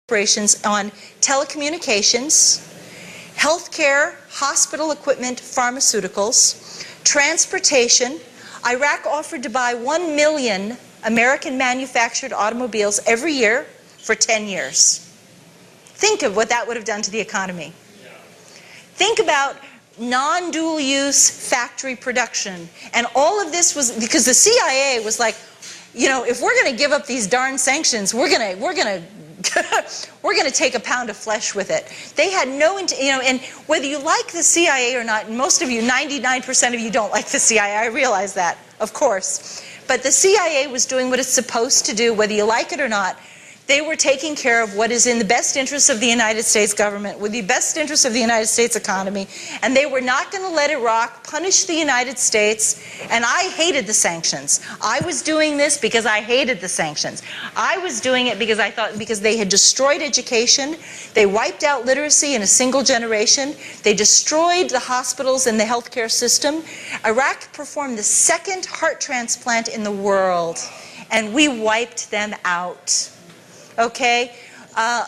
operations on telecommunications, healthcare, hospital equipment, pharmaceuticals, transportation. Iraq offered to buy 1 million American manufactured automobiles every year for 10 years. Think of what that would have done to the economy. Think about non-dual use factory production. And all of this was because the CIA was like, you know, if we're going to give up these darn sanctions, we're going to take a pound of flesh with it. They had no, you know, and whether you like the CIA or not, and most of you, 99% of you don't like the CIA, I realize that, of course. But the CIA was doing what it's supposed to do, whether you like it or not. They were taking care of what is in the best interest of the United States government, with the best interest of the United States economy, and they were not going to let Iraq punish the United States. And I hated the sanctions. I was doing this because I hated the sanctions. I was doing it because I thought, because they had destroyed education, they wiped out literacy in a single generation, they destroyed the hospitals and the healthcare system. Iraq performed the second heart transplant in the world, and we wiped them out. Okay,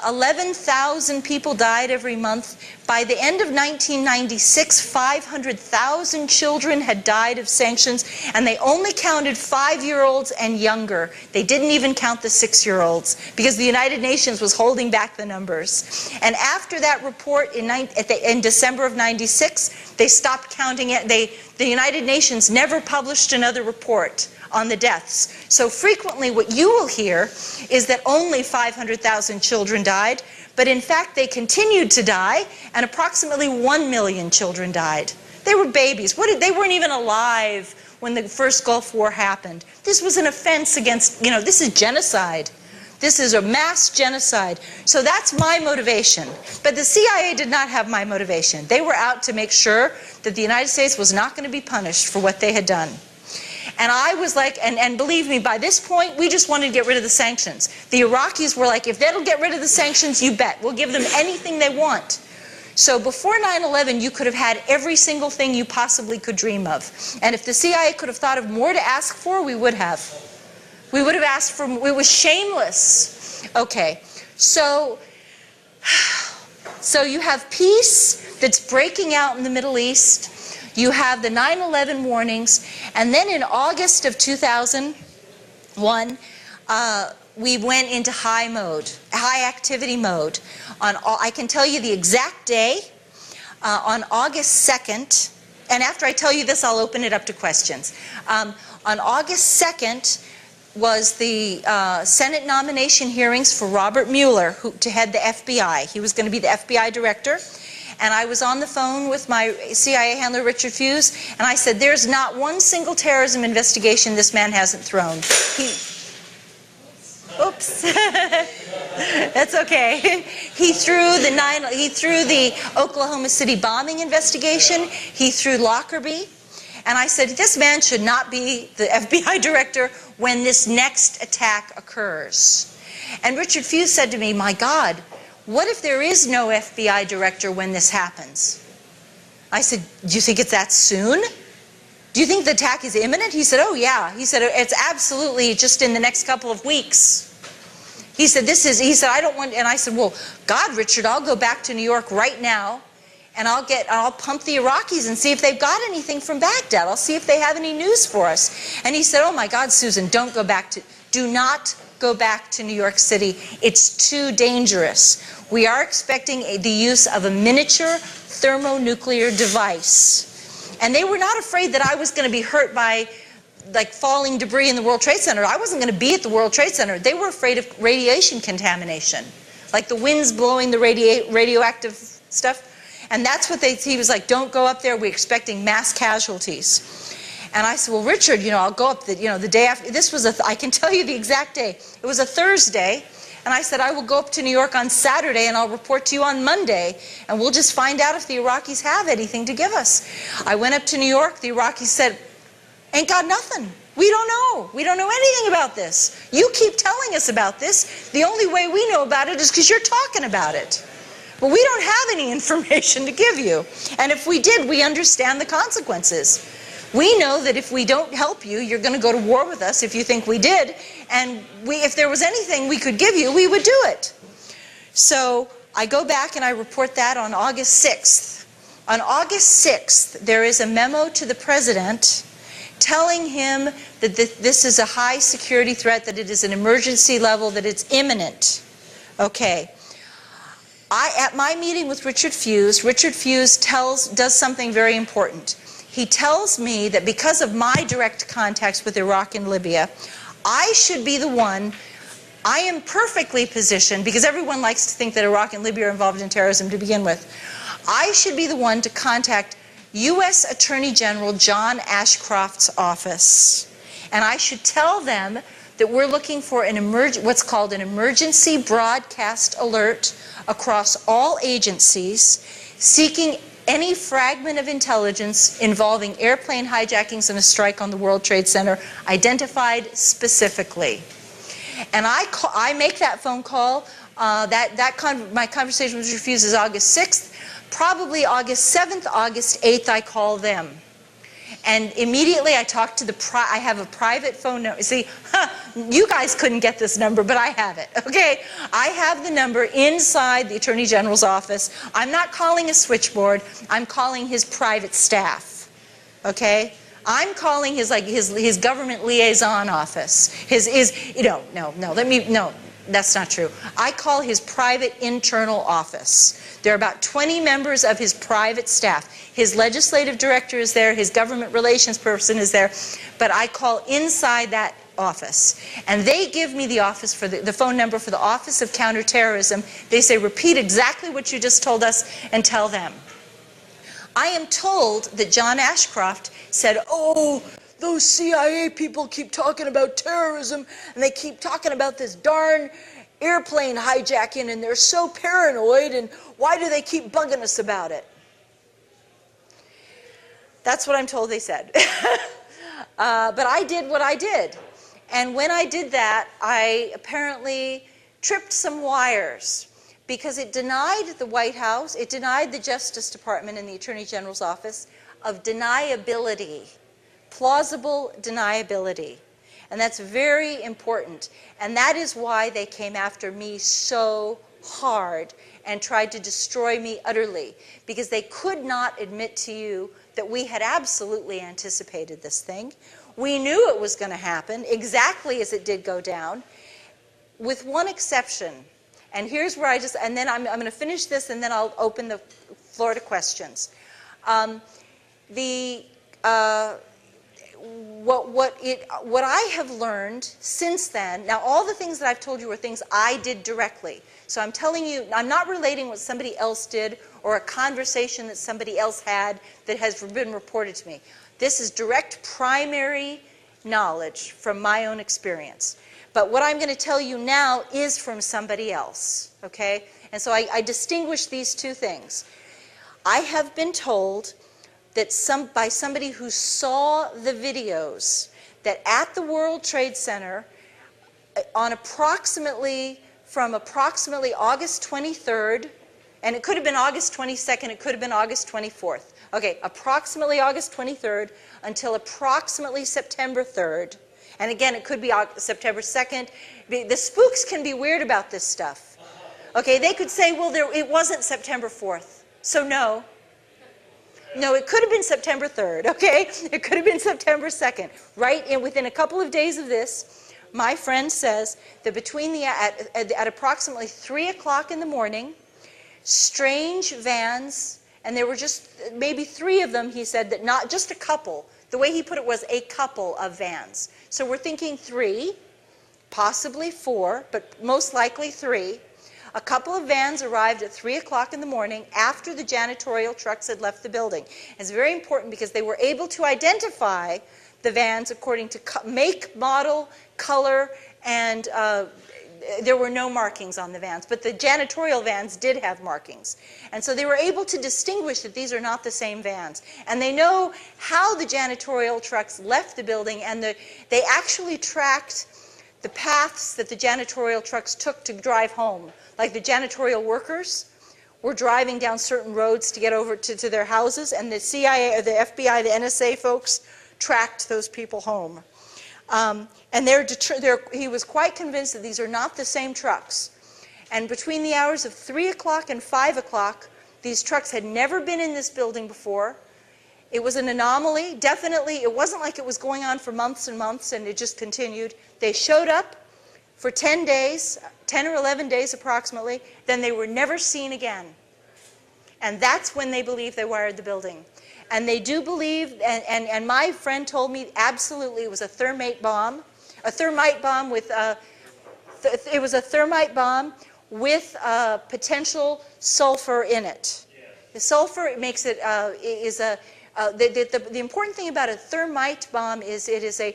11,000 people died every month. By the end of 1996, 500,000 children had died of sanctions, and they only counted 5-year-olds and younger. They didn't even count the 6-year-olds because the United Nations was holding back the numbers. And after that report in December of '96, they stopped counting it. The United Nations never published another report on the deaths. So frequently what you will hear is that only 500,000 children died, but in fact they continued to die, and approximately 1 million children died. They were babies. They weren't even alive when the first Gulf War happened. This was an offense against, you know, this is genocide. This is a mass genocide. So that's my motivation. But the CIA did not have my motivation. They were out to make sure that the United States was not going to be punished for what they had done. And I was like, and believe me, by this point, we just wanted to get rid of the sanctions. The Iraqis were like, if they'll get rid of the sanctions, you bet. We'll give them anything they want. So before 9/11, you could have had every single thing you possibly could dream of. And if the CIA could have thought of more to ask for, we would have. We would have asked for, it was shameless. Okay, so you have peace that's breaking out in the Middle East. You have the 9/11 warnings, and then in August of 2001, we went into high mode, high activity mode. I can tell you the exact day, on August 2nd, and after I tell you this, I'll open it up to questions. On August 2nd was the Senate nomination hearings for Robert Mueller to head the FBI. He was going to be the FBI director. And I was on the phone with my CIA handler, Richard Fuse, and I said, there's not one single terrorism investigation this man hasn't thrown. Oops. That's okay. He threw the Oklahoma City bombing investigation. He threw Lockerbie. And I said, this man should not be the FBI director when this next attack occurs. And Richard Fuse said to me, my God, what if there is no FBI director when this happens? I said, do you think it's that soon? Do you think the attack is imminent? He said, oh yeah. He said, it's absolutely just in the next couple of weeks. He said, I don't want, and I said, well, God, Richard, I'll go back to New York right now, and I'll pump the Iraqis and see if they've got anything from Baghdad. I'll see if they have any news for us. And he said, oh my God, Susan, do not go back to New York City. It's too dangerous. We are expecting the use of a miniature thermonuclear device. And they were not afraid that I was going to be hurt by like falling debris in the World Trade Center. I wasn't going to be at the World Trade Center. They were afraid of radiation contamination, like the winds blowing the radioactive stuff. And that's what he was like, don't go up there. We're expecting mass casualties. And I said, well, Richard, you know, I'll go up the day after. This was I can tell you the exact day. It was a Thursday. And I said, I will go up to New York on Saturday and I'll report to you on Monday. And we'll just find out if the Iraqis have anything to give us. I went up to New York. The Iraqis said, ain't got nothing. We don't know. We don't know anything about this. You keep telling us about this. The only way we know about it is because you're talking about it. But we don't have any information to give you. And if we did, we understand the consequences. We know that if we don't help you, you're going to go to war with us if you think we did. And if there was anything we could give you, we would do it. So I go back and I report that on August 6th. On August 6th, there is a memo to the president telling him that this is a high security threat, that it is an emergency level, that it's imminent. Okay. At my meeting with Richard Fuse does something very important. He tells me that because of my direct contacts with Iraq and Libya, I should be the one. I am perfectly positioned, because everyone likes to think that Iraq and Libya are involved in terrorism to begin with. I should be the one to contact U.S. Attorney General John Ashcroft's office. And I should tell them that we're looking for what's called an emergency broadcast alert across all agencies, seeking any fragment of intelligence involving airplane hijackings and a strike on the World Trade Center, identified specifically. And I make that phone call. My conversation with Richard Fuse is August 6th. Probably August 7th, August 8th, I call them. And immediately I talk to I have a private phone number. See, you guys couldn't get this number, but I have it, okay? I have the number inside the Attorney General's office. I'm not calling a switchboard. I'm calling his private staff, okay? I'm calling his government liaison office. No, that's not true. I call his private internal office. There are about 20 members of his private staff. His legislative director is there, his government relations person is there, but I call inside that office. And they give me the office for the phone number for the Office of Counterterrorism. They say, repeat exactly what you just told us and tell them. I am told that John Ashcroft said, oh, those CIA people keep talking about terrorism, and they keep talking about this darn airplane hijacking, and they're so paranoid, and why do they keep bugging us about it? That's what I'm told they said. But I did what I did. And when I did that, I apparently tripped some wires, because it denied the White House, it denied the Justice Department and the Attorney General's office of deniability. Plausible deniability. And that's very important. And that is why they came after me so hard and tried to destroy me utterly, because they could not admit to you that we had absolutely anticipated this thing. We knew it was going to happen exactly as it did go down, with one exception. And here's where and then I'm going to finish this, and then I'll open the floor to questions. What I have learned since then, now all the things that I've told you are things I did directly. So I'm telling you, I'm not relating what somebody else did or a conversation that somebody else had that has been reported to me. This is direct primary knowledge from my own experience. But what I'm going to tell you now is from somebody else, okay? And so I distinguish these two things. I have been told that by somebody who saw the videos that at the World Trade Center on from approximately August 23rd, and it could have been August 22nd, it could have been August 24th. Okay, approximately August 23rd until approximately September 3rd. And again, it could be September 2nd. The spooks can be weird about this stuff. Okay, they could say, well, it wasn't September 4th. So no. No, it could have been September 3rd, okay? It could have been September 2nd. Right? And within a couple of days of this, my friend says that at approximately 3 o'clock in the morning, strange vans, and there were just maybe 3 of them, he said, that not just a couple. The way he put it was a couple of vans. So we're thinking 3, possibly 4, but most likely 3. A couple of vans arrived at 3 o'clock in the morning after the janitorial trucks had left the building. It's very important because they were able to identify the vans according to make, model, color, and there were no markings on the vans. But the janitorial vans did have markings. And so they were able to distinguish that these are not the same vans. And they know how the janitorial trucks left the building, and they actually tracked the paths that the janitorial trucks took to drive home. Like the janitorial workers were driving down certain roads to get over to their houses, and the CIA, or the FBI, the NSA folks tracked those people home. And he was quite convinced that these are not the same trucks. And between the hours of 3 o'clock and 5 o'clock, these trucks had never been in this building before. It was an anomaly. Definitely, it wasn't like it was going on for months and months and it just continued. They showed up for 10 days, 10 or 11 days approximately, then they were never seen again. And that's when they believe they wired the building. And they do believe, and my friend told me absolutely it was a thermite bomb. A thermite bomb with, it was a thermite bomb with potential sulfur in it. The sulfur makes it, the important thing about a thermite bomb is it is an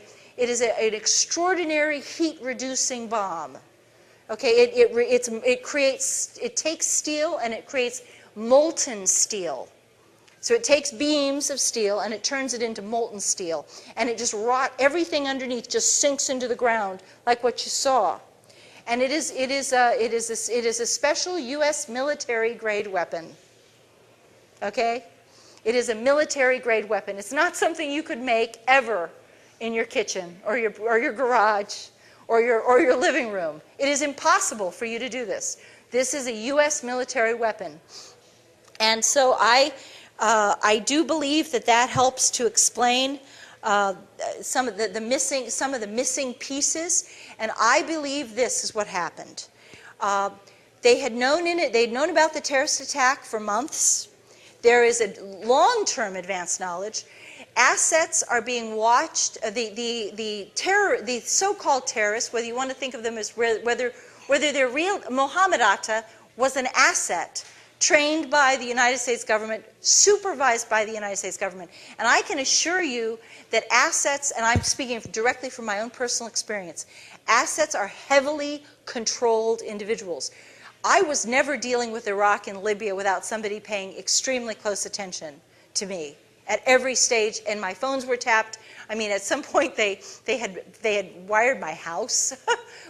extraordinary heat-reducing bomb. Okay, it takes steel and it creates molten steel. So it takes beams of steel and it turns it into molten steel, and it just everything underneath just sinks into the ground like what you saw. And it is a special U.S. military-grade weapon. Okay, it is a military-grade weapon. It's not something you could make ever in your kitchen or your garage or your living room. It is impossible for you to do this. This is a U.S. military weapon. And so I do believe that helps to explain some of the missing pieces. And I believe this is what happened. They'd known about the terrorist attack for months. There is a long-term advanced knowledge. Assets are being watched. The so-called terrorists, whether you want to think of them as whether they're real, Mohammed Atta was an asset trained by the United States government, supervised by the United States government. And I can assure you that assets, and I'm speaking directly from my own personal experience, assets are heavily controlled individuals. I was never dealing with Iraq and Libya without somebody paying extremely close attention to me at every stage, and my phones were tapped. I mean, at some point they had wired my house.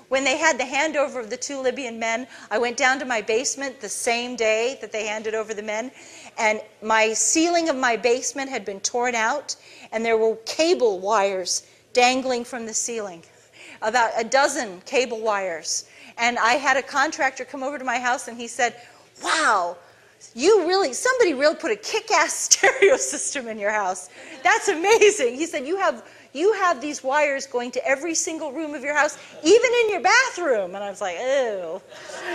When they had the handover of the 2 Libyan men, I went down to my basement the same day that they handed over the men, and my ceiling of my basement had been torn out, and there were cable wires dangling from the ceiling, about a dozen cable wires. And I had a contractor come over to my house, and he said, "Wow, somebody really put a kick-ass stereo system in your house. That's amazing." He said, you have these wires going to every single room of your house, even in your bathroom. And I was like, ew,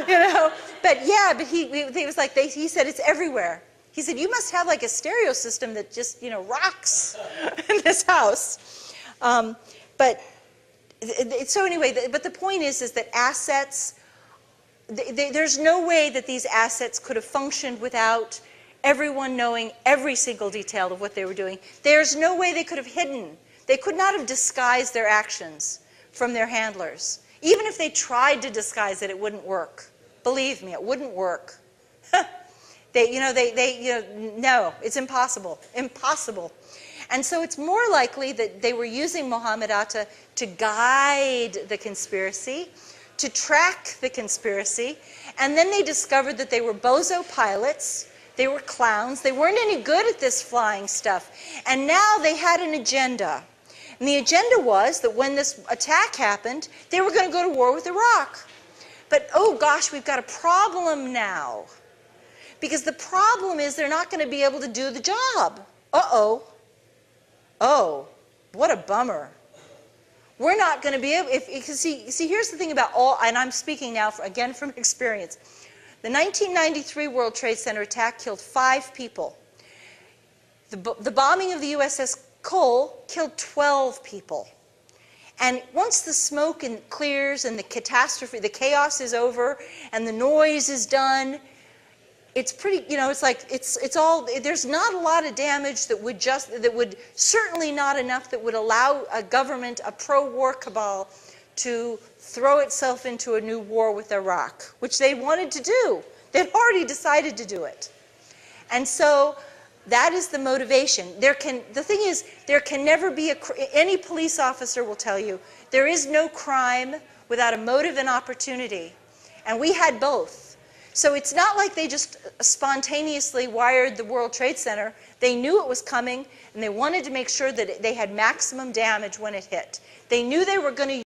you know. But yeah, but he was like, he said it's everywhere. He said, you must have like a stereo system that just, rocks in this house. So anyway, but the point is that assets, there's no way that these assets could have functioned without everyone knowing every single detail of what they were doing. There's no way they could have hidden. They could not have disguised their actions from their handlers. Even if they tried to disguise it, it wouldn't work. Believe me, it wouldn't work. No, it's impossible. Impossible. And so it's more likely that they were using Mohammed Atta to guide the conspiracy, to track the conspiracy, and then they discovered that they were bozo pilots, they were clowns, they weren't any good at this flying stuff, and now they had an agenda. And the agenda was that when this attack happened, they were going to go to war with Iraq. But oh gosh, we've got a problem now. Because the problem is they're not going to be able to do the job. Uh-oh. Oh, what a bummer. We're not going to be able, see, here's the thing about and I'm speaking now, again, from experience. The 1993 World Trade Center attack killed 5 people. The bombing of the USS Cole killed 12 people. And once the smoke clears and the catastrophe, the chaos is over, and the noise is done, it's pretty, it's like, it's all, there's not a lot of damage that would certainly not enough that would allow a government, a pro-war cabal, to throw itself into a new war with Iraq, which they wanted to do. They'd already decided to do it. And so that is the motivation. The thing is, there can never be any police officer will tell you, there is no crime without a motive and opportunity. And we had both. So it's not like they just spontaneously wired the World Trade Center. They knew it was coming, and they wanted to make sure that they had maximum damage when it hit. They knew they were going to